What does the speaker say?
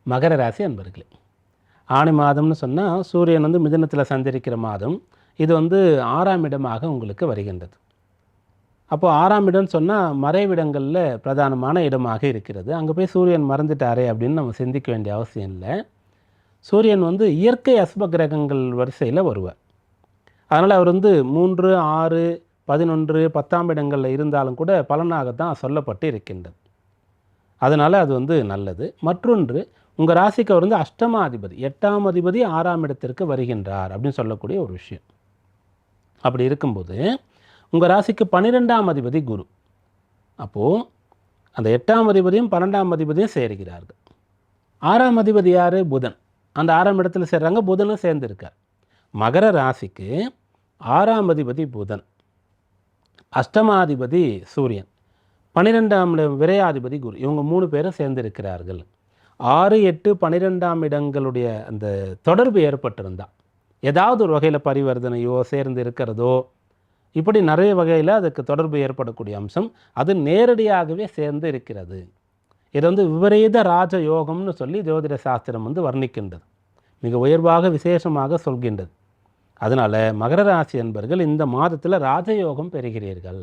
மகர ராசி அன்பர்களே, ஆணி மாதம்னு சொன்னால் சூரியன் வந்து மிதுனத்தில் சஞ்சரிக்கிற மாதம். இது வந்து 6ஆம் இடமாக உங்களுக்கு வருகின்றது. அப்போது 6ஆம் இடம்னு சொன்னால் மறைவிடங்களில் பிரதானமான இடமாக இருக்கிறது. அங்கே போய் சூரியன் மறைஞ்சிட்டாரே அப்படின்னு நம்ம சிந்திக்க வேண்டிய அவசியம் இல்லை. சூரியன் வந்து இயற்கை அசுப கிரகங்கள் வரிசையில் வருவார். அதனால் அவர் வந்து 3, 6, 11, 10ஆம் இடங்களில் இருந்தாலும் கூட பலனாகத்தான் சொல்லப்பட்டு இருக்கின்றது. அதனால் அது வந்து நல்லது. மற்றொன்று, உங்கள் ராசிக்கு அவர் வந்து அஷ்டமாதிபதி, 8ஆம் அதிபதி 6ஆம் இடத்திற்கு வருகின்றார் அப்படின்னு சொல்லக்கூடிய ஒரு விஷயம். அப்படி இருக்கும்போது உங்கள் ராசிக்கு 12ஆம் அதிபதி குரு. அப்போது அந்த 8ஆம் அதிபதியும் 12ஆம் அதிபதியும் சேர்கிறார்கள். 6ஆம் அதிபதி யார்? புதன். அந்த 6ஆம் இடத்துல சேர்றாங்க, புதனும் சேர்ந்துருக்கார். மகர ராசிக்கு 6ஆம் அதிபதி புதன், அஷ்டமாதிபதி சூரியன், 12ஆம் விரையாதிபதி குரு. இவங்க 3 பேரும் சேர்ந்திருக்கிறார்கள். 6, 8, 12ஆம் இடங்களுடைய அந்த தொடர்பு ஏற்பட்டிருந்தால், ஏதாவது ஒரு வகையில் பரிவர்த்தனையோ சேர்ந்து இருக்கிறதோ, இப்படி நிறைய வகையில் அதுக்கு தொடர்பு ஏற்படக்கூடிய அம்சம் அது நேரடியாகவே சேர்ந்து இருக்கிறது. இது வந்து விபரீத ராஜ யோகம்னு சொல்லி ஜோதிட சாஸ்திரம் வந்து வர்ணிக்கின்றது, மிக உயர்வாக விசேஷமாக சொல்கின்றது. அதனால் மகர ராசி என்பர்கள் இந்த மாதத்தில் ராஜயோகம் பெறுகிறீர்கள்.